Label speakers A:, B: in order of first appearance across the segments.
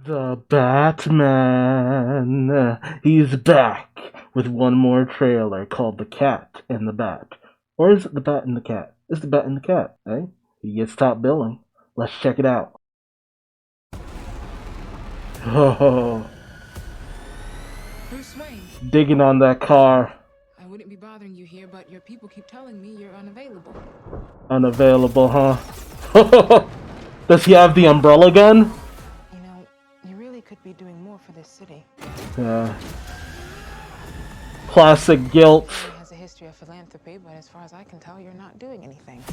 A: The Batman. He's back with one more trailer called The Cat and the Bat. Or is it The Bat and the Cat? It's The Bat and the Cat, eh? He gets top billing. Let's check it out. Oh,
B: Bruce Wayne,
A: digging on that car.
B: I wouldn't be bothering you here, but your people keep telling me you're unavailable.
A: Unavailable, huh? Does he have the umbrella gun?
B: You know, you really could be doing more for this city.
A: Yeah. Classic guilt.
B: He has a history of philanthropy, but as far as I can tell, you're not doing anything.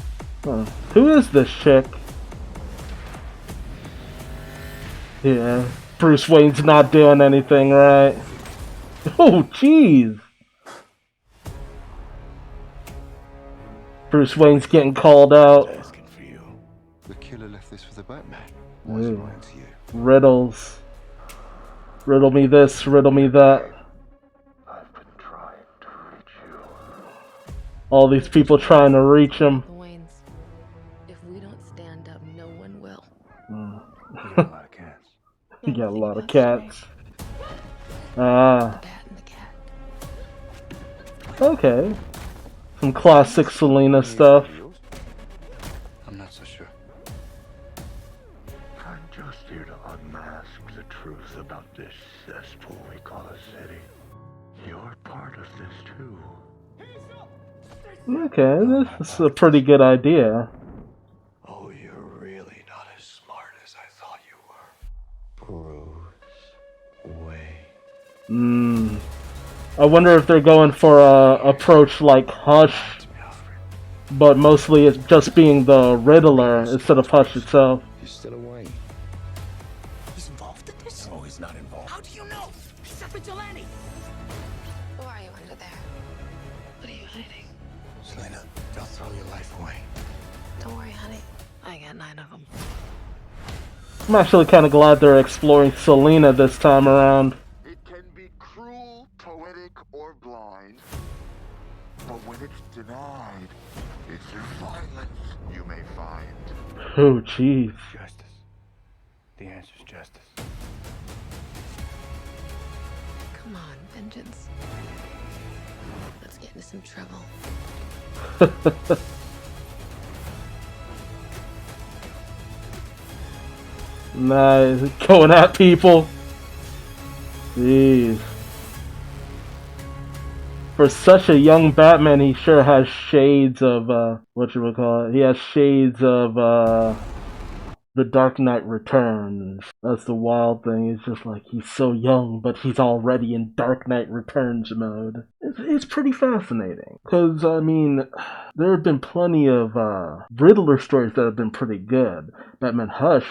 A: Huh. Who is this chick? Yeah. Bruce Wayne's not doing anything, right? Oh, jeez. Bruce Wayne's getting called out.
C: Asking for you. The killer left this for the Batman.
A: Ooh.
C: Lying to you.
A: Riddles. Riddle me this, riddle me that.
C: I've been trying to reach you.
A: All these people trying to reach him.
D: The Waynes, if we don't stand up, no one will.
C: You got a lot of cats.
A: You got a
D: Think
A: lot of
D: about
A: cats.
D: The
A: Ah,
D: bat and the cat.
A: okay. Some classic Selena stuff.
C: I'm not so sure. I'm just here to unmask the truth about this cesspool we call a city. You're part of this too.
A: Okay, this is a pretty good idea.
C: Oh, you're really not as smart as I thought you were. Bruce Wayne.
A: I wonder if they're going for a approach like Hush, but mostly it's just being the Riddler instead of Hush itself.
C: He's still a Wayne.
E: He's involved in this?
C: No, he's not involved.
E: How do you know? He's a vigilante.
D: Who are you under there? What are you hiding?
C: Selena, don't throw your life away.
D: Don't worry, honey. I got 9 of them.
A: I'm actually kind of glad they're exploring Selena this time around.
F: It can be cruel, poetic, or blind, but when it's denied, it's through violence you may find.
A: Oh, jeez.
C: Justice. The answer's justice.
D: Come on, vengeance. Let's get into some trouble.
A: Nice. Going at people. Jeez. For such a young Batman, he sure has shades of, whatchamacallit. He has shades of, The Dark Knight Returns. That's the wild thing. It's just like, he's so young, but he's already in Dark Knight Returns mode. It's pretty fascinating. Because, I mean, there have been plenty of, Riddler stories that have been pretty good. Batman Hush,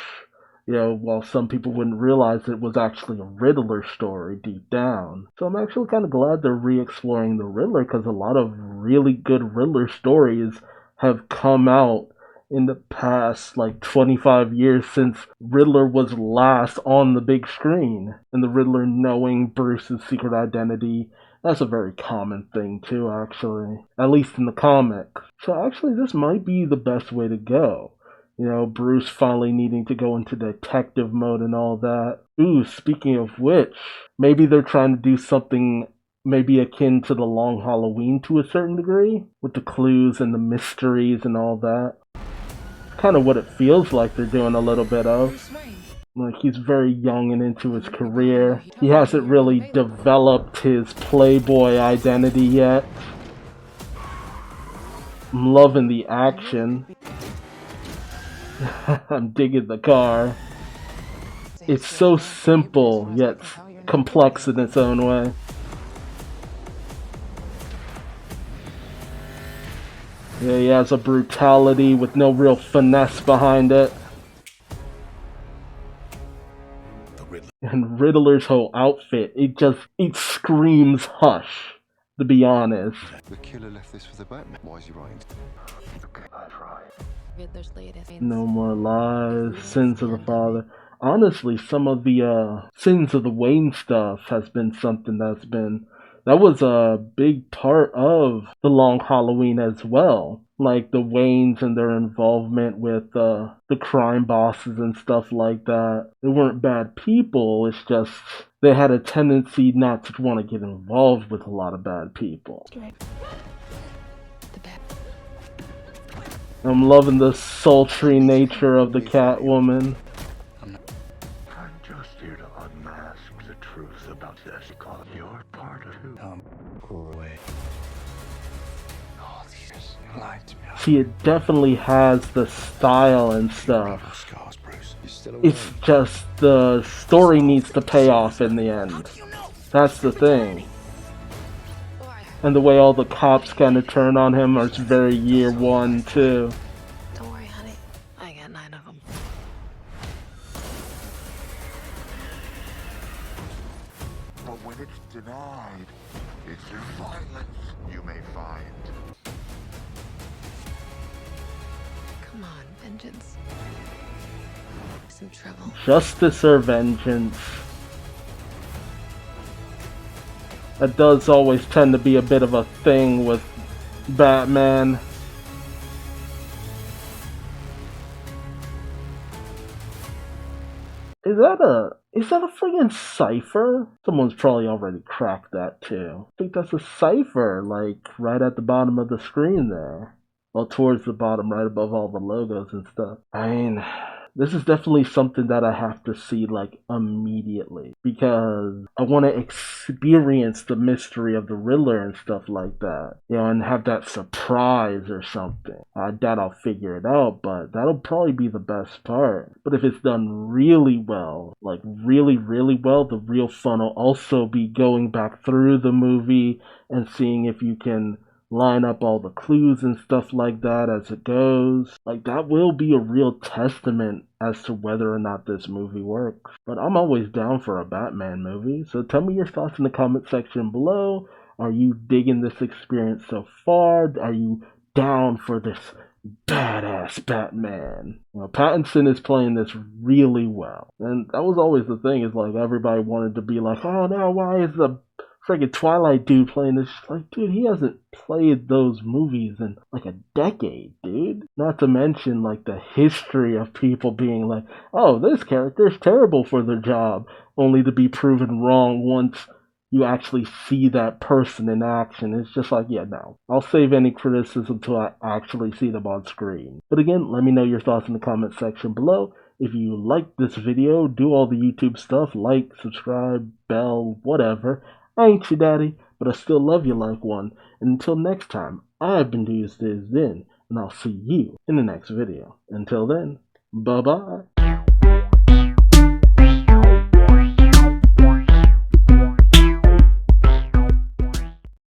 A: you know, while some people wouldn't realize it was actually a Riddler story deep down. So I'm actually kind of glad they're re-exploring the Riddler, because a lot of really good Riddler stories have come out in the past, like, 25 years since Riddler was last on the big screen. And the Riddler knowing Bruce's secret identity, that's a very common thing too, actually. At least in the comics. So actually, this might be the best way to go. You know, Bruce finally needing to go into detective mode and all that. Ooh, speaking of which, maybe they're trying to do something maybe akin to the Long Halloween to a certain degree, with the clues and the mysteries and all that. Kind of what it feels like they're doing a little bit of.
B: Bruce Wayne,
A: Like, he's very young and into his career. He hasn't really developed his playboy identity yet. I'm loving the action. I'm digging the car. It's so simple, yet complex in its own way. Yeah, he has a brutality with no real finesse behind it. And Riddler's whole outfit, it screams Hush, to be honest.
C: The killer left this for the Batman. Why is he writing? Okay, I tried.
D: Riddler's latest.
A: No more lies, sins of the father. Honestly, some of the sins of the Wayne stuff has been something that was a big part of the Long Halloween as well. like the Waynes and their involvement with the crime bosses and stuff like that. They weren't bad people, it's just they had a tendency not to want to get involved with a lot of bad people. I'm loving the sultry nature of the Catwoman.
F: I'm just here to unmask the truth about this, because you're part of who.
C: Wait. All these years, you lied to me.
A: See, it definitely has the style and stuff.
C: Scars, Bruce. You're still
A: It's just the story needs to pay off in the end. That's the thing. And the way all the cops kind of turn on him is very year one, too.
D: Don't worry, honey. I got 9 of them.
F: But when it's denied, it's your violence you may find.
D: Come on, vengeance. Some trouble.
A: Justice or vengeance. That does always tend to be a bit of a thing with Batman. Is that a friggin' cipher? Someone's probably already cracked that too. I think that's a cipher, like right at the bottom of the screen there. Well, towards the bottom, right above all the logos and stuff. I mean, this is definitely something that I have to see like immediately, because I want to experience the mystery of the Riddler and stuff like that, you know, and have that surprise or something. I doubt I'll figure it out, but that'll probably be the best part. But if it's done really well, like really, really well, the real fun will also be going back through the movie and seeing if you can line up all the clues and stuff like that as it goes. Like, that will be a real testament as to whether or not this movie works. But I'm always down for a Batman movie, so tell me your thoughts in the comment section below. Are you digging this experience so far? Are you down for this badass Batman? You know, Pattinson is playing this really well, and that was always the thing, is like everybody wanted to be like, oh no, why is the friggin' Twilight dude playing this? Like, dude, he hasn't played those movies in like a decade, dude. Not to mention like the history of people being like, oh, this character's terrible for their job, only to be proven wrong once you actually see that person in action. It's just like, yeah, no. I'll save any criticism till I actually see them on screen. But again, let me know your thoughts in the comment section below. If you like this video, do all the YouTube stuff, like, subscribe, bell, whatever. I ain't your daddy, but I still love you like one. And until next time, I've been Duuz-Diz-Din, and I'll see you in the next video. Until then, bye-bye.